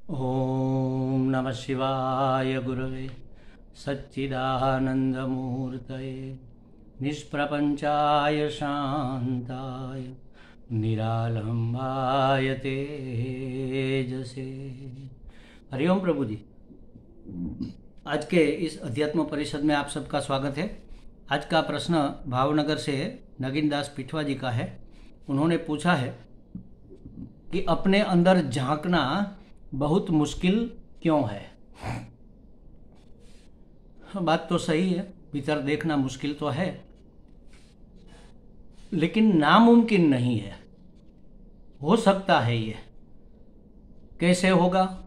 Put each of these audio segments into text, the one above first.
ओम नमः शिवाय गुरवे सच्चिदानंदमूर्तये निष्प्रपंचाय शांताय निरालंबाय तेजसे। हरिओम प्रभु जी। आज के इस अध्यात्म परिषद में आप सबका स्वागत है। आज का प्रश्न भावनगर से नगीन दास पिठवा जी का है। उन्होंने पूछा है कि अपने अंदर झांकना बहुत मुश्किल क्यों है। बात तो सही है, भीतर देखना मुश्किल तो है, लेकिन नामुमकिन नहीं है। हो सकता है। ये कैसे होगा?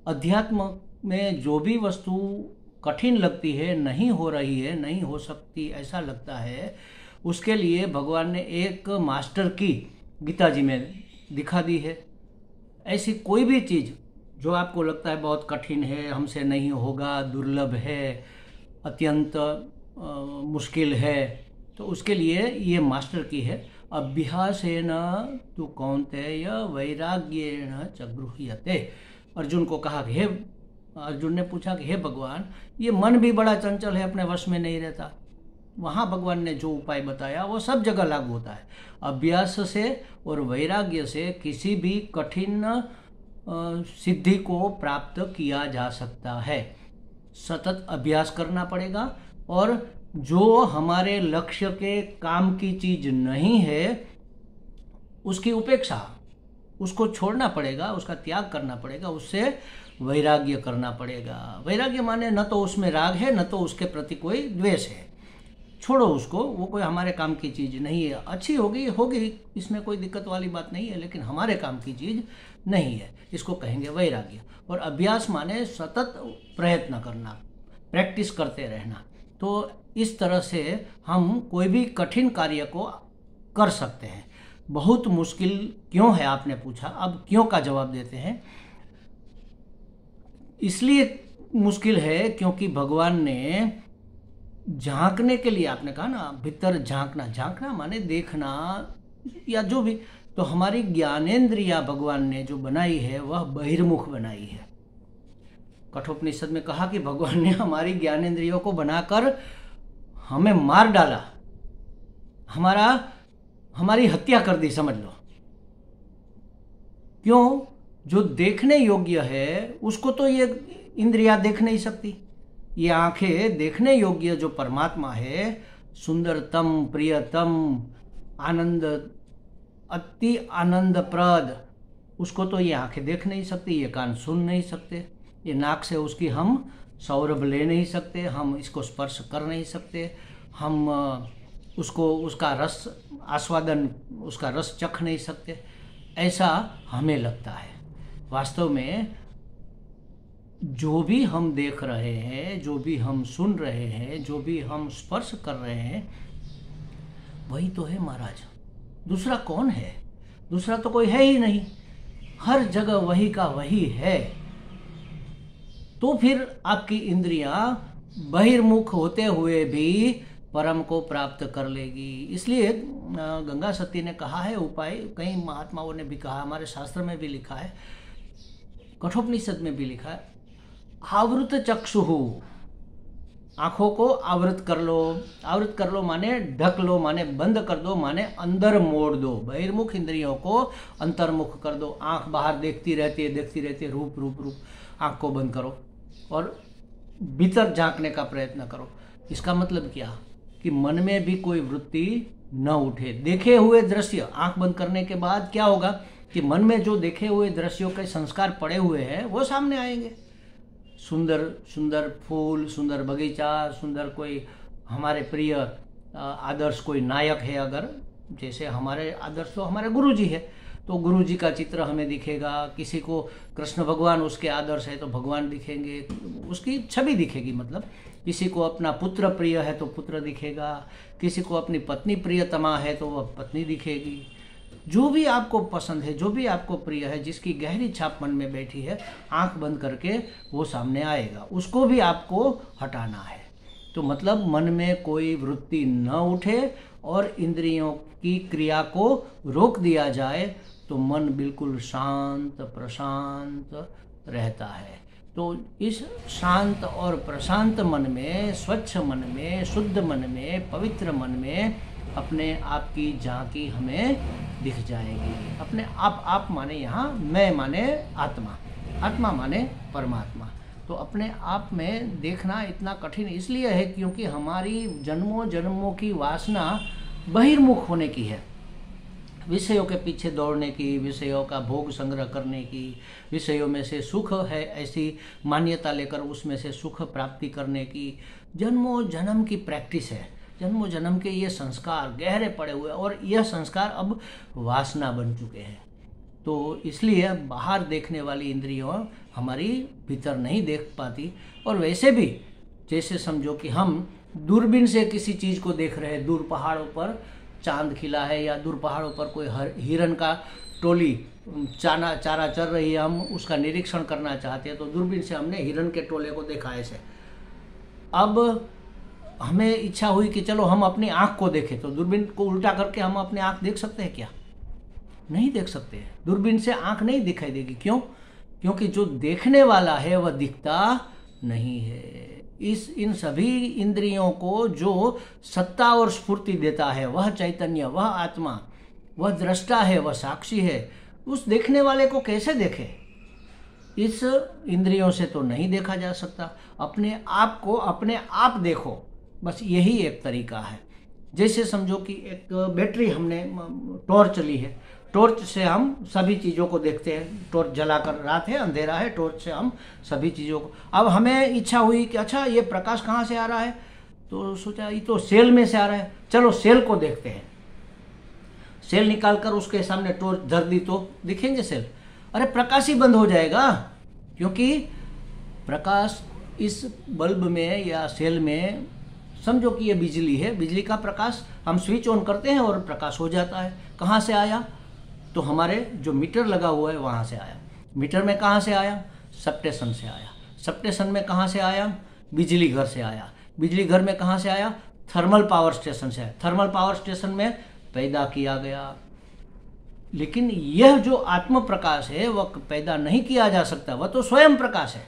अध्यात्म में जो भी वस्तु कठिन लगती है, नहीं हो रही है, नहीं हो सकती, ऐसा लगता है, उसके लिए भगवान ने एक मास्टर की गीता जी में दिखा दी है। ऐसी कोई भी चीज़ जो आपको लगता है बहुत कठिन है, हमसे नहीं होगा, दुर्लभ है, अत्यंत मुश्किल है, तो उसके लिए ये मास्टर की है। अभ्यासेन तु कौन्तेय वैराग्येण च गृह्यते। अर्जुन को कहा कि अर्जुन ने पूछा कि हे भगवान, ये मन भी बड़ा चंचल है, अपने वश में नहीं रहता। वहाँ भगवान ने जो उपाय बताया वो सब जगह लागू होता है। अभ्यास से और वैराग्य से किसी भी कठिन सिद्धि को प्राप्त किया जा सकता है। सतत अभ्यास करना पड़ेगा, और जो हमारे लक्ष्य के काम की चीज नहीं है उसकी उपेक्षा, उसको छोड़ना पड़ेगा, उसका त्याग करना पड़ेगा, उससे वैराग्य करना पड़ेगा। वैराग्य माने न तो उसमें राग है, न तो उसके प्रति कोई द्वेष है। छोड़ो उसको, वो कोई हमारे काम की चीज़ नहीं है। अच्छी होगी होगी, इसमें कोई दिक्कत वाली बात नहीं है, लेकिन हमारे काम की चीज़ नहीं है। इसको कहेंगे वैराग्य। और अभ्यास माने सतत प्रयत्न करना, प्रैक्टिस करते रहना। तो इस तरह से हम कोई भी कठिन कार्य को कर सकते हैं। बहुत मुश्किल क्यों है आपने पूछा। अब क्यों का जवाब देते हैं। इसलिए मुश्किल है क्योंकि भगवान ने झांकने के लिए, आपने कहा ना भीतर झांकना, झांकना माने देखना या जो भी, तो हमारी ज्ञानेंद्रिया भगवान ने जो बनाई है वह बहिर्मुख बनाई है। कठोपनिषद में कहा कि भगवान ने हमारी ज्ञानेंद्रियों को बनाकर हमें मार डाला, हमारी हत्या कर दी, समझ लो। क्यों? जो देखने योग्य है उसको तो ये इंद्रिया देख नहीं सकती। ये आंखें देखने योग्य जो परमात्मा है, सुंदरतम, प्रियतम, आनंद, अति आनंदप्रद, उसको तो ये आंखें देख नहीं सकती, ये कान सुन नहीं सकते, ये नाक से उसकी हम सौरभ ले नहीं सकते, हम इसको स्पर्श कर नहीं सकते, हम उसका रस आस्वादन, उसका रस चख नहीं सकते। ऐसा हमें लगता है। वास्तव में जो भी हम देख रहे हैं, जो भी हम सुन रहे हैं, जो भी हम स्पर्श कर रहे हैं, वही तो है महाराज। दूसरा कौन है? दूसरा तो कोई है ही नहीं। हर जगह वही का वही है। तो फिर आपकी इंद्रियां बहिर्मुख होते हुए भी परम को प्राप्त कर लेगी। इसलिए गंगा सती ने कहा है उपाय, कई महात्माओं ने भी कहा, हमारे शास्त्र में भी लिखा है, कठोपनिषद में भी लिखा है, आवृत चक्षुहु, आंखों को आवृत कर लो। आवृत कर लो माने ढक लो, माने बंद कर दो, माने अंदर मोड़ दो। बहिर्मुख इंद्रियों को अंतर्मुख कर दो। आंख बाहर देखती रहती है, रूप रूप रूप, आंख को बंद करो और भीतर झांकने का प्रयत्न करो। इसका मतलब क्या? कि मन में भी कोई वृत्ति न उठे। देखे हुए दृश्य, आंख बंद करने के बाद क्या होगा कि मन में जो देखे हुए दृश्यों के संस्कार पड़े हुए हैं वो सामने आएंगे। सुंदर सुंदर फूल, सुंदर बगीचा, सुंदर कोई हमारे प्रिय आदर्श कोई नायक है, अगर जैसे हमारे आदर्श तो हमारे गुरुजी है, तो गुरुजी का चित्र हमें दिखेगा। किसी को कृष्ण भगवान उसके आदर्श है तो भगवान दिखेंगे, उसकी छवि दिखेगी। मतलब किसी को अपना पुत्र प्रिय है तो पुत्र दिखेगा, किसी को अपनी पत्नी प्रियतमा है तो वह पत्नी दिखेगी। जो भी आपको पसंद है, जो भी आपको प्रिय है, जिसकी गहरी छाप मन में बैठी है, आंख बंद करके वो सामने आएगा। उसको भी आपको हटाना है। तो मतलब मन में कोई वृत्ति न उठे और इंद्रियों की क्रिया को रोक दिया जाए तो मन बिल्कुल शांत प्रशांत रहता है। तो इस शांत और प्रशांत मन में, स्वच्छ मन में, शुद्ध मन में, पवित्र मन में अपने आप की झांकी हमें दिख जाएगी। अपने आप माने यहाँ मैं माने आत्मा, आत्मा माने परमात्मा। तो अपने आप में देखना इतना कठिन इसलिए है क्योंकि हमारी जन्मों जन्मों की वासना बहिर्मुख होने की है, विषयों के पीछे दौड़ने की, विषयों का भोग संग्रह करने की, विषयों में से सुख है ऐसी मान्यता लेकर उसमें से सुख प्राप्ति करने की जन्मों जन्म की प्रैक्टिस है। जन्मों जन्म के ये संस्कार गहरे पड़े हुए और यह संस्कार अब वासना बन चुके हैं। तो इसलिए बाहर देखने वाली इंद्रियों हमारी भीतर नहीं देख पाती। और वैसे भी जैसे समझो कि हम दूरबीन से किसी चीज़ को देख रहे हैं, दूर पहाड़ों पर चांद खिला है या दूर पहाड़ों पर कोई हिरन का टोली चारा चर रही है, हम उसका निरीक्षण करना चाहते हैं तो दूरबीन से हमने हिरन के टोले को देखा ऐसे। अब हमें इच्छा हुई कि चलो हम अपनी आँख को देखें, तो दूरबीन को उल्टा करके हम अपनी आँख देख सकते हैं क्या? नहीं देख सकते। दूरबीन से आँख नहीं दिखाई देगी। क्यों? क्योंकि जो देखने वाला है वह दिखता नहीं है। इन सभी इंद्रियों को जो सत्ता और स्फूर्ति देता है वह चैतन्य, वह आत्मा, वह दृष्टा है, वह साक्षी है। उस देखने वाले को कैसे देखे? इस इंद्रियों से तो नहीं देखा जा सकता। अपने आप को अपने आप देखो, बस यही एक तरीका है। जैसे समझो कि एक बैटरी हमने टॉर्च ली है, टॉर्च से हम सभी चीज़ों को देखते हैं। टॉर्च जलाकर, रात है अंधेरा है, टॉर्च से हम सभी चीज़ों को। अब हमें इच्छा हुई कि अच्छा ये प्रकाश कहाँ से आ रहा है, तो सोचा ये तो सेल में से आ रहा है, चलो सेल को देखते हैं। सेल निकालकर उसके सामने टॉर्च धर दी तो दिखेंगे सेल? अरे प्रकाश ही बंद हो जाएगा, क्योंकि प्रकाश इस बल्ब में या सेल में, समझो कि ये बिजली है, बिजली का प्रकाश हम स्विच ऑन करते हैं और प्रकाश हो जाता है। कहाँ से आया? तो हमारे जो मीटर लगा हुआ है वहाँ से आया। मीटर में कहाँ से आया? सबस्टेशन से आया। सबस्टेशन में कहाँ से आया? बिजली घर से आया। बिजली घर में कहाँ से आया? थर्मल पावर स्टेशन से आया। थर्मल पावर स्टेशन में पैदा किया गया। लेकिन यह जो आत्म प्रकाश है वह पैदा नहीं किया जा सकता, वह तो स्वयं प्रकाश है।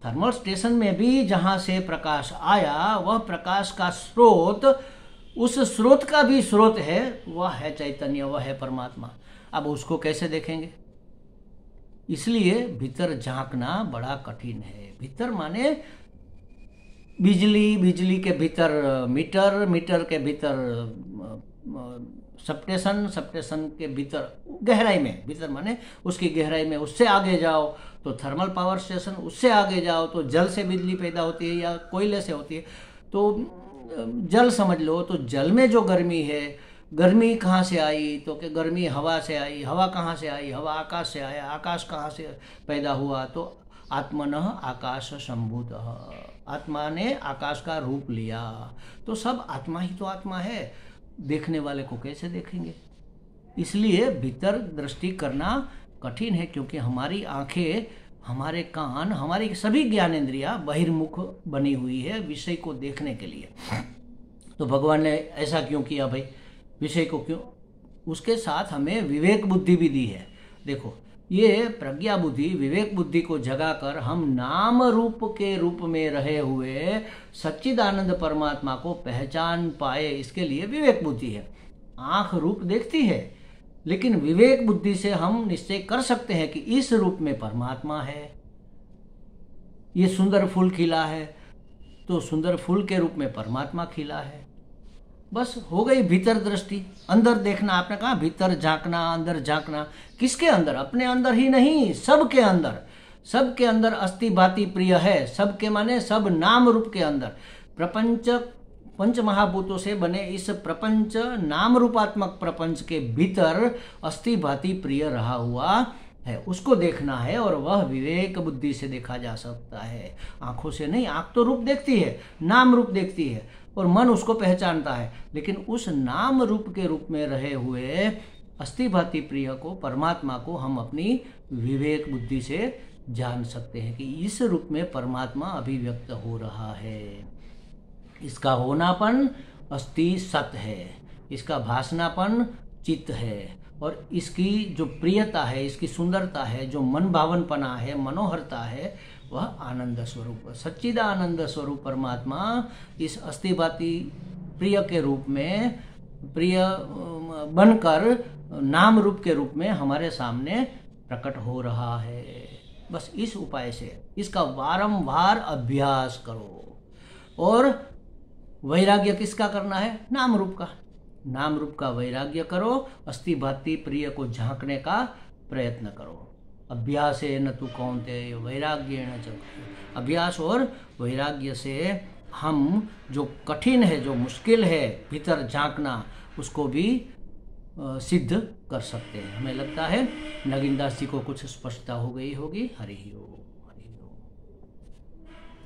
थर्मल स्टेशन में भी जहाँ से प्रकाश आया वह प्रकाश का स्रोत, उस स्रोत का भी स्रोत है, वह है चैतन्य, वह है परमात्मा। अब उसको कैसे देखेंगे? इसलिए भीतर झांकना बड़ा कठिन है। भीतर माने बिजली, बिजली के भीतर मीटर, मीटर के भीतर सबस्टेशन, सबस्टेशन के भीतर गहराई में, भीतर माने उसकी गहराई में, उससे आगे जाओ तो थर्मल पावर स्टेशन, उससे आगे जाओ तो जल से बिजली पैदा होती है या कोयले से होती है। तो जल समझ लो, तो जल में जो गर्मी है, गर्मी कहाँ से आई? तो कि गर्मी हवा से आई। हवा कहाँ से आई? हवा आकाश से आया। आकाश कहाँ से पैदा हुआ? तो आत्मनः आकाश संभूतः, आत्मा ने आकाश का रूप लिया। तो सब आत्मा ही तो आत्मा है, देखने वाले को कैसे देखेंगे? इसलिए भीतर दृष्टि करना कठिन है, क्योंकि हमारी आंखें, हमारे कान, हमारी सभी ज्ञानेंद्रियां बहिर्मुख बनी हुई है विषय को देखने के लिए। तो भगवान ने ऐसा क्यों किया भाई? विषय को क्यों? उसके साथ हमें विवेक बुद्धि भी दी है। देखो, ये प्रज्ञा बुद्धि, विवेक बुद्धि को जगाकर हम नाम रूप के रूप में रहे हुए सच्चिदानंद परमात्मा को पहचान पाए, इसके लिए विवेक बुद्धि है। आंख रूप देखती है, लेकिन विवेक बुद्धि से हम निश्चय कर सकते हैं कि इस रूप में परमात्मा है। ये सुंदर फूल खिला है तो सुंदर फूल के रूप में परमात्मा खिला है। बस हो गई भीतर दृष्टि। अंदर देखना, आपने कहा भीतर झांकना, अंदर झांकना। किसके अंदर? अपने अंदर ही नहीं, सबके अंदर। सबके अंदर अस्ति भाति प्रिय है। सबके माने सब नाम रूप के अंदर। प्रपंच, पंच महाभूतों से बने इस प्रपंच, नाम रूपात्मक प्रपंच के भीतर अस्ति भाति प्रिय रहा हुआ है, उसको देखना है। और वह विवेक बुद्धि से देखा जा सकता है, आंखों से नहीं। आंख तो रूप देखती है, नाम रूप देखती है, और मन उसको पहचानता है। लेकिन उस नाम रूप के रूप में रहे हुए अस्ति भाति प्रिय को, परमात्मा को हम अपनी विवेक बुद्धि से जान सकते हैं कि इस रूप में परमात्मा अभिव्यक्त हो रहा है। इसका होनापन अस्ति सत है, इसका भासनापन चित्त है, और इसकी जो प्रियता है, इसकी सुंदरता है, जो मन भावनपना है, मनोहरता है, वह आनंद स्वरूप, सच्चिदानंद स्वरूप परमात्मा इस अस्तिभाति प्रिय के रूप में, प्रिय बनकर नाम रूप के रूप में हमारे सामने प्रकट हो रहा है। बस इस उपाय से इसका बारंबार अभ्यास करो। और वैराग्य किसका करना है? नाम रूप का। नाम रूप का वैराग्य करो, अस्तिभाति प्रिय को झांकने का प्रयत्न करो। अभ्यास न तु कौन्तेय वैराग्येण च। अभ्यास और वैराग्य से हम जो कठिन है, जो मुश्किल है भीतर झांकना, उसको भी सिद्ध कर सकते हैं। हमें लगता है नगीनदास जी को कुछ स्पष्टता हो गई होगी। हरि ओम।